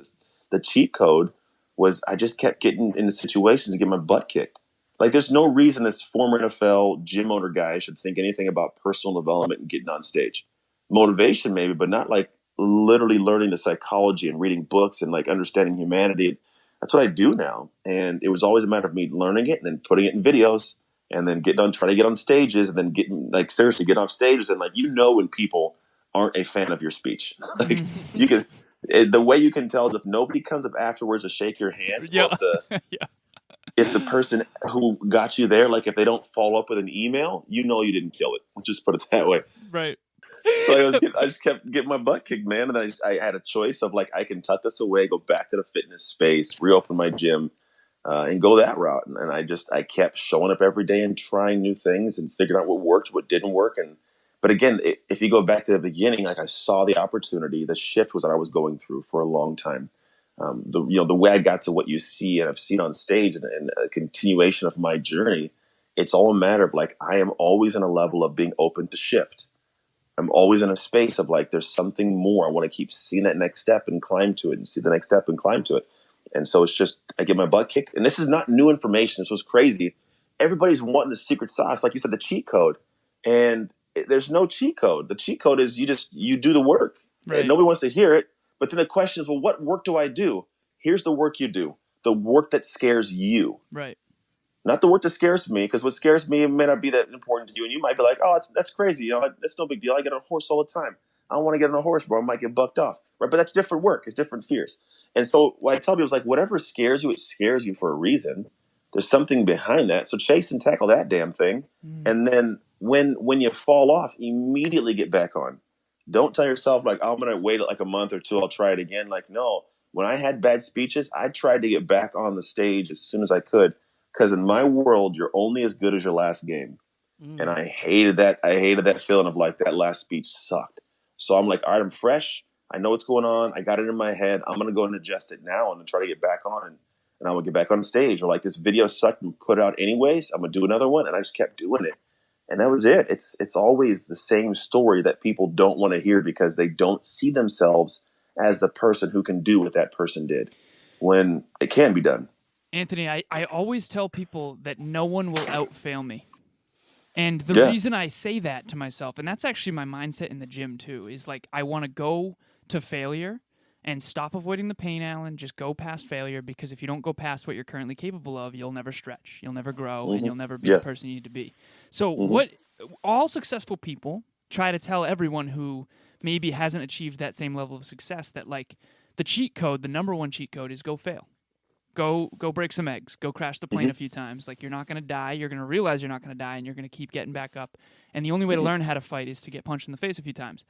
the cheat code was I just kept getting into situations to get my butt kicked. Like, there's no reason this former NFL gym owner guy should think anything about personal development and getting on stage. Motivation maybe, but not like literally learning the psychology and reading books and like understanding humanity. That's what I do now. And it was always a matter of me learning it and then putting it in videos and then trying to get on stages and then getting like seriously get off stages. And like, when people aren't a fan of your speech, like you can, the way you can tell is if nobody comes up afterwards to shake your hand, if the person who got you there, like if they don't follow up with an email, you didn't kill it. We'll just put it that way. Right. So I just kept getting my butt kicked, man. And I had a choice of like, I can tuck this away, go back to the fitness space, reopen my gym, and go that route. And I kept showing up every day and trying new things and figuring out what worked, what didn't work. But again, if you go back to the beginning, like I saw the opportunity, the shift was that I was going through for a long time. The way I got to what you see and I've seen on stage and a continuation of my journey, it's all a matter of like, I am always in a level of being open to shift. I'm always in a space of like, there's something more. I want to keep seeing that next step and climb to it and see the next step and climb to it. And so it's just, I get my butt kicked. And this is not new information. This was crazy. Everybody's wanting the secret sauce. Like you said, the cheat code. And there's no cheat code. The cheat code is you do the work. Right. And nobody wants to hear it. But then the question is, well, what work do I do? Here's the work you do. The work that scares you. Right. Not the work that scares me, because what scares me may not be that important to you. And you might be like, oh, that's crazy. That's no big deal. I get on a horse all the time. I don't want to get on a horse, bro. I might get bucked off. Right? But that's different work. It's different fears. And so what I tell people is like, whatever scares you, it scares you for a reason. There's something behind that. So chase and tackle that damn thing. And then when you fall off, immediately get back on. Don't tell yourself like, I'm going to wait like a month or two. I'll try it again. Like, no, when I had bad speeches, I tried to get back on the stage as soon as I could. Because in my world, you're only as good as your last game. And I hated that. I hated that feeling of like that last speech sucked. So I'm like, all right, I'm fresh. I know what's going on. I got it in my head. I'm going to go and adjust it now and try to get back on. And I'm going to get back on stage. Or like, this video sucked and put it out anyways. I'm going to do another one. And I just kept doing it. And that was it. It's always the same story that people don't want to hear because they don't see themselves as the person who can do what that person did when it can be done. Anthony, I always tell people that no one will outfail me. And the reason I say that to myself, and that's actually my mindset in the gym too, is like I want to go to failure and stop avoiding the pain, Alan. Just go past failure, because if you don't go past what you're currently capable of, you'll never stretch, you'll never grow, and you'll never be the person you need to be. So what all successful people try to tell everyone who maybe hasn't achieved that same level of success, that like the cheat code, the number one cheat code is go fail. Go break some eggs. Go crash the plane a few times. Like, you're not going to die. You're going to realize you're not going to die, and you're going to keep getting back up. And the only way to learn how to fight is to get punched in the face a few times.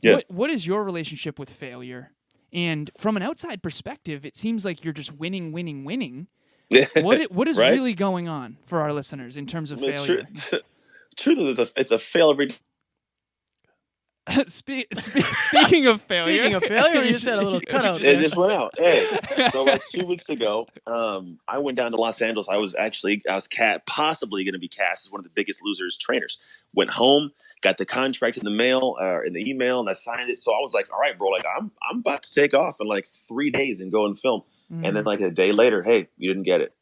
Yeah. What is your relationship with failure? And from an outside perspective, it seems like you're just winning. What is really going on for our listeners in terms of failure? Truth is, it's a fail every day. Speaking of failure, you just had a little cutout. It just went out. Hey, so like 2 weeks ago, I went down to Los Angeles. I was possibly going to be cast as one of the Biggest Losers trainers. Went home, got the contract in the mail, in the email, and I signed it. So I was like, all right, bro, like I'm about to take off in like 3 days and go and film. And then like a day later, hey, you didn't get it.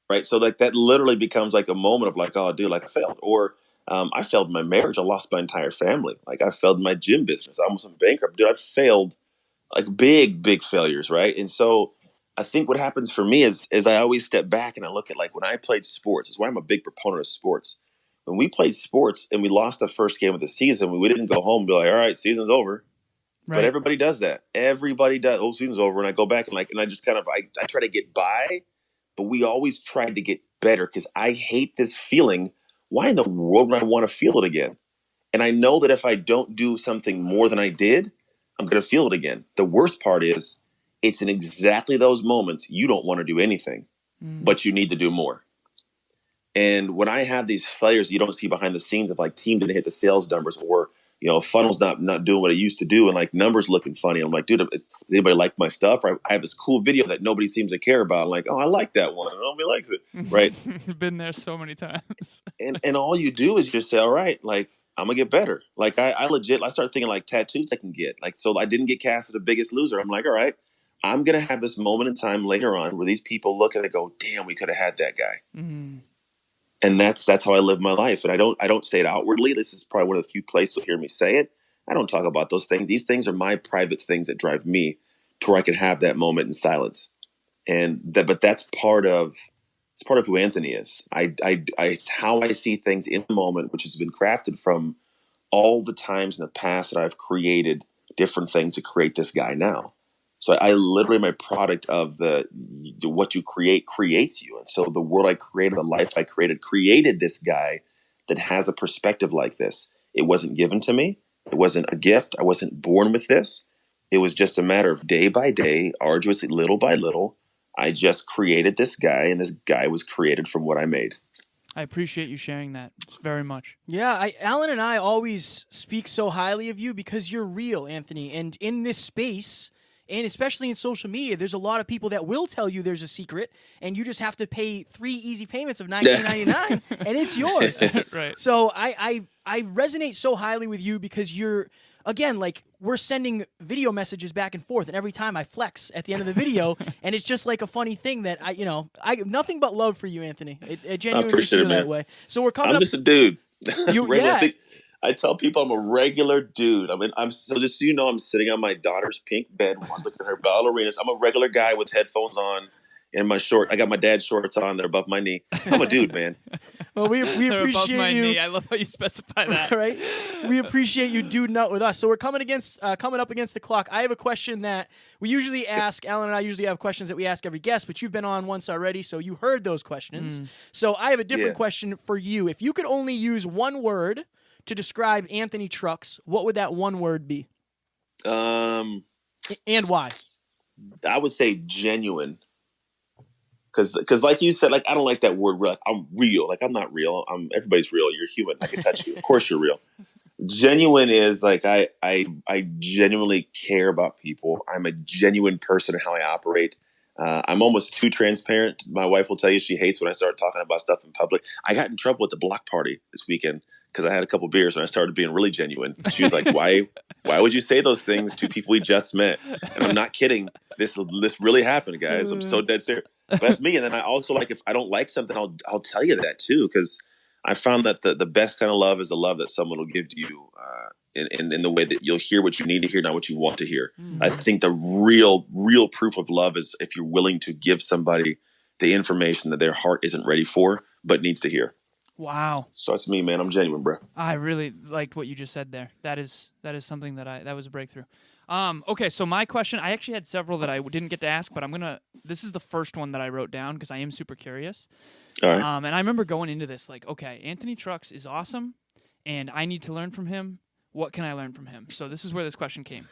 Right. So like that literally becomes like a moment of like, oh, dude, like I failed. Or I failed in my marriage. I lost my entire family. Like, I failed in my gym business. I almost went bankrupt. Dude, I failed like big failures, right? And so I think what happens for me is I always step back and I look at like when I played sports. That's why I'm a big proponent of sports. When we played sports and we lost the first game of the season, we didn't go home and be like, all right, season's over. Right. But everybody does that. Everybody does. Oh, season's over. And I go back and I just kind of I try to get by, but we always tried to get better because I hate this feeling. Why in the world would I want to feel it again? And I know that if I don't do something more than I did, I'm going to feel it again. The worst part is it's in exactly those moments you don't want to do anything, but you need to do more. And when I have these failures you don't see behind the scenes of like team didn't hit the sales numbers, or funnel's not doing what it used to do, and like numbers looking funny, I'm like, dude, does anybody like my stuff? Or I have this cool video that nobody seems to care about. I'm like, oh, I like that one, and nobody likes it, right? Been there so many times. and all you do is just say, all right, like I'm gonna get better. Like I started thinking like tattoos I can get. Like, so I didn't get cast as The Biggest Loser. I'm like, all right, I'm gonna have this moment in time later on where these people look and they go, damn, we could have had that guy. And that's how I live my life. And I don't say it outwardly. This is probably one of the few places you'll hear me say it. I don't talk about those things. These things are my private things that drive me to where I can have that moment in silence. But that's part of who Anthony is. It's how I see things in the moment, which has been crafted from all the times in the past that I've created different things to create this guy now. So I literally am a product of what you create creates you. And so the world I created, the life I created this guy that has a perspective like this. It wasn't given to me. It wasn't a gift. I wasn't born with this. It was just a matter of day by day, arduously, little by little. I just created this guy, and this guy was created from what I made. I appreciate you sharing that very much. Yeah, Alan and I always speak so highly of you because you're real, Anthony. And in this space, and especially in social media, there's a lot of people that will tell you there's a secret, and you just have to pay 3 easy payments of $19.99, and it's yours. Right. So I resonate so highly with you because you're, again, like we're sending video messages back and forth, and every time I flex at the end of the video, and it's just like a funny thing that I have nothing but love for you, Anthony. It genuinely feel that way. So we're coming I'm up. just a dude. Yeah. I tell people I'm a regular dude. I mean, so just so you know, I'm sitting on my daughter's pink bed, looking at her ballerinas. I'm a regular guy with headphones on and my short. I got my dad's shorts on. They're above my knee. I'm a dude, man. Well, we They're above appreciate my you. knee. I love how you specify that. Right? We appreciate you duding out with us. So we're coming up against the clock. I have a question that we usually ask. Alan and I usually have questions that we ask every guest, but you've been on once already, so you heard those questions. So I have a different question for you. If you could only use one word to describe Anthony Trucks, what would that one word be? And why? I would say genuine. Because like you said, like I don't like that word. Like, I'm real. Like I'm not real. Everybody's real. You're human. I can touch you. Of course you're real. Genuine is like I genuinely care about people. I'm a genuine person in how I operate. I'm almost too transparent. My wife will tell you she hates when I start talking about stuff in public. I got in trouble at the block party this weekend because I had a couple beers and I started being really genuine. She was like, why would you say those things to people we just met? And I'm not kidding. This really happened, guys. I'm so dead serious. But that's me. And then I also, like, if I don't like something, I'll tell you that too, because I found that the best kind of love is the love that someone will give to you in the way that you'll hear what you need to hear, not what you want to hear. I think the real proof of love is if you're willing to give somebody the information that their heart isn't ready for, but needs to hear. Wow. So that's me, man. I'm genuine, bro. I really liked what you just said there. That is something that was a breakthrough. Okay, so my question, I actually had several that I didn't get to ask, but this is the first one that I wrote down because I am super curious. All right. And I remember going into this like, okay, Anthony Trucks is awesome, and I need to learn from him. What can I learn from him? So this is where this question came.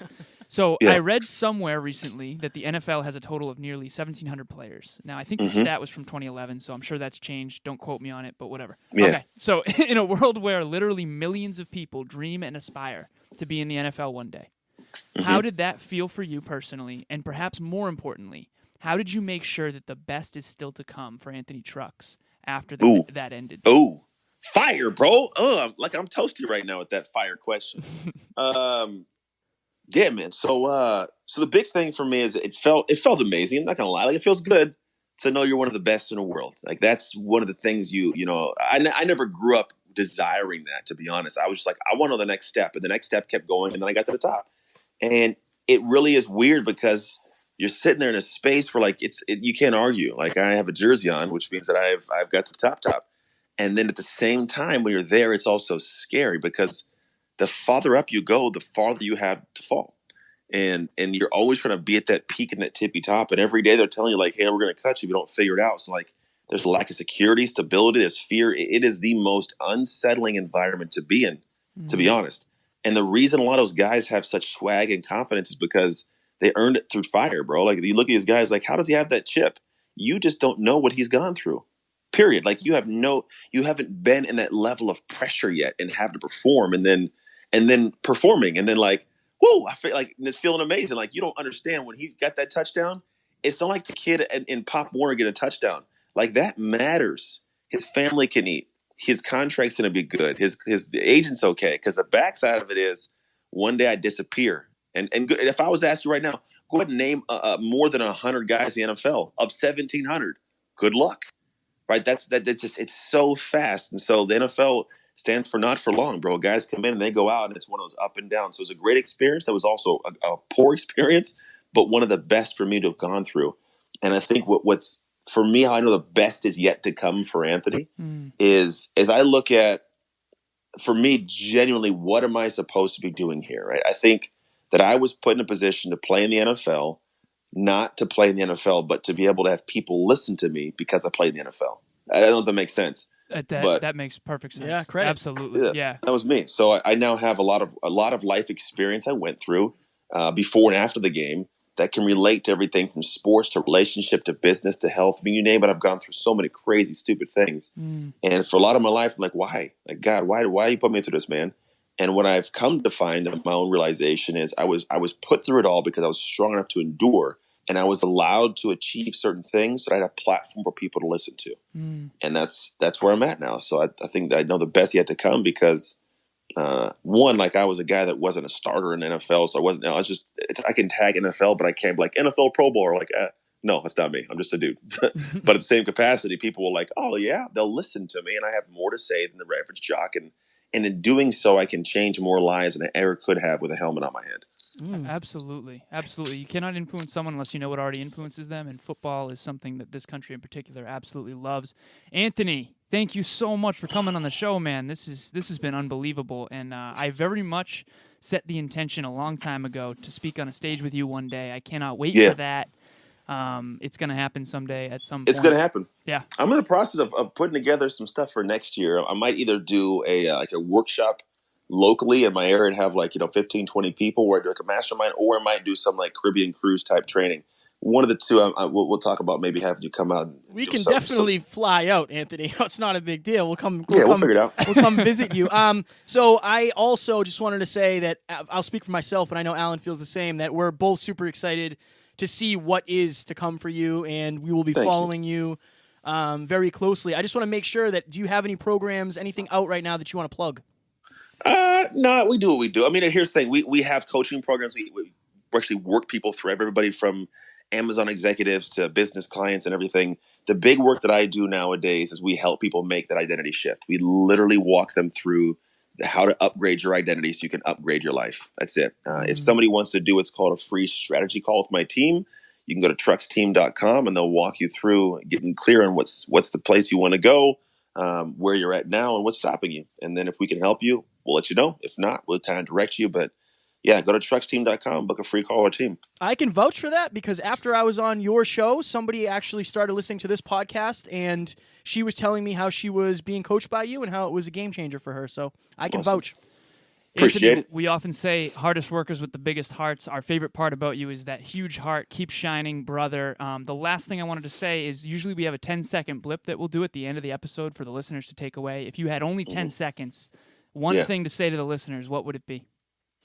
So Yeah. I read somewhere recently that the NFL has a total of nearly 1,700 players. Now, I think the stat was from 2011, so I'm sure that's changed. Don't quote me on it, but whatever. Yeah. Okay, so in a world where literally millions of people dream and aspire to be in the NFL one day, how did that feel for you personally? And perhaps more importantly, how did you make sure that the best is still to come for Anthony Trucks after that ended? Ooh, fire, bro. I'm toasty right now with that fire question. Yeah, man. So the big thing for me is it felt amazing. I'm not gonna lie. Like, it feels good to know you're one of the best in the world. Like, that's one of the things I never grew up desiring that, to be honest. I was just like, I want to know the next step. And the next step kept going. And then I got to the top. And it really is weird because you're sitting there in a space where like you can't argue. Like, I have a jersey on, which means that I've got the top. And then at the same time, when you're there, it's also scary because the farther up you go, the farther you have to fall. And you're always trying to be at that peak and that tippy top. And every day they're telling you like, hey, we're going to cut you if you don't figure it out. So like, there's a lack of security, stability, there's fear. It is the most unsettling environment to be in, to be honest. And the reason a lot of those guys have such swag and confidence is because They earned it through fire, bro. Like you look at these guys, like how does he have that chip? You just don't know what he's gone through. Period. Like you haven't been in that level of pressure yet and have to perform and then performing and then like, whoa, I feel like it's feeling amazing. Like you don't understand when he got that touchdown. It's not like the kid in Pop Warner get a touchdown. Like that matters. His family can eat. His contract's going to be good. His agent's okay. Because the backside of it is one day I disappear. And if I was to ask you right now, go ahead and name more than 100 guys in the NFL of 1,700. Good luck. Right? That's just it's so fast. And so the NFL stands for not for long, bro. Guys come in and they go out and it's one of those up and down. So it was a great experience. That was also a poor experience, but one of the best for me to have gone through. And I think what's for me, how I know the best is yet to come for Anthony is as I look at, for me, genuinely, what am I supposed to be doing here? Right? I think that I was put in a position to play in the NFL, not to play in the NFL, but to be able to have people listen to me because I played in the NFL. I don't know if that makes sense. That makes perfect sense. Yeah, credit. Absolutely. Yeah. That was me. So I now have a lot of life experience I went through before and after the game that can relate to everything from sports to relationship to business to health. I mean, you name it, I've gone through so many crazy, stupid things. And for a lot of my life, I'm like, why? Like, God, why you put me through this, man? And what I've come to find in my own realization is I was put through it all because I was strong enough to endure. And I was allowed to achieve certain things so I had a platform for people to listen to. And that's where I'm at now. So I think that I know the best yet to come because one, like I was a guy that wasn't a starter in NFL. So I can tag NFL, but I can't be like NFL Pro Bowler. Like, no, that's not me. I'm just a dude. But at the same capacity, people were like, oh yeah, they'll listen to me. And I have more to say than the average jock. And in doing so, I can change more lives than I ever could have with a helmet on my head. Absolutely. Absolutely. You cannot influence someone unless you know what already influences them, and football is something that this country in particular absolutely loves. Anthony, thank you so much for coming on the show, man. This has been unbelievable, and I very much set the intention a long time ago to speak on a stage with you one day. I cannot wait for that. It's going to happen someday at some point. It's going to happen. Yeah. I'm in the process of putting together some stuff for next year. I might either do a workshop locally in my area and have 15, 20 people where I do like a mastermind, or I might do some like Caribbean cruise type training. One of the two, we'll talk about maybe having you come out. And we can definitely fly out, Anthony. It's not a big deal. We'll figure it out. We'll come visit you. So I also just wanted to say that I'll speak for myself, but I know Alan feels the same, that we're both super excited to see what is to come for you, and we will be following you very closely. I just want to make sure that, do you have any programs, anything out right now that you want to plug? No, we do what we do. I mean, here's the thing. We have coaching programs. We actually work people through everybody from Amazon executives to business clients and everything. The big work that I do nowadays is we help people make that identity shift. We literally walk them through how to upgrade your identity so you can upgrade your life. That's it. If somebody wants to do what's called a free strategy call with my team, you can go to trucksteam.com and they'll walk you through getting clear on what's the place you want to go, where you're at now and what's stopping you. And then if we can help you, we'll let you know. If not, we'll kind of direct you. But yeah, go to trucksteam.com, book a free call or team. I can vouch for that because after I was on your show, somebody actually started listening to this podcast, and she was telling me how she was being coached by you and how it was a game changer for her. So I can vouch. Appreciate Anthony, we often say hardest workers with the biggest hearts. Our favorite part about you is that huge heart. Keep shining, brother. The last thing I wanted to say is usually we have a 10-second blip that we'll do at the end of the episode for the listeners to take away. If you had only 10 seconds, one thing to say to the listeners, what would it be?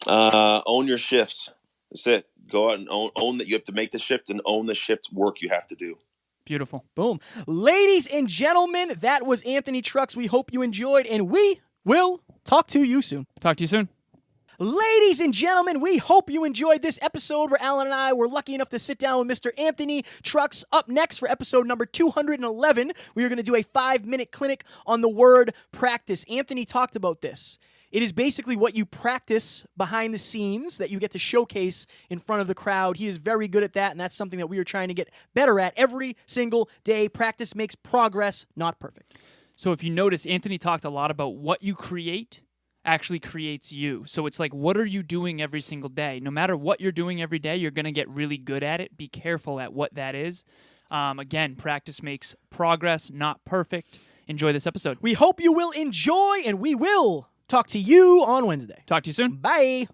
Own your shifts. That's it. Go out and own that you have to make the shift and own the shift work you have to do. Beautiful. Boom. Ladies and gentlemen, that was Anthony Trucks. We hope you enjoyed, and we will talk to you soon. Talk to you soon. Ladies and gentlemen, we hope you enjoyed this episode where Alan and I were lucky enough to sit down with Mr. Anthony Trucks. Up next for episode number 211, we are going to do a 5-minute clinic on the word practice. Anthony talked about this. It is basically what you practice behind the scenes that you get to showcase in front of the crowd. He is very good at that, and that's something that we are trying to get better at every single day. Practice makes progress, not perfect. So if you notice, Anthony talked a lot about what you create actually creates you. So it's like, what are you doing every single day? No matter what you're doing every day, you're going to get really good at it. Be careful at what that is. Again, practice makes progress, not perfect. Enjoy this episode. We hope you will enjoy, and we will talk to you on Wednesday. Talk to you soon. Bye.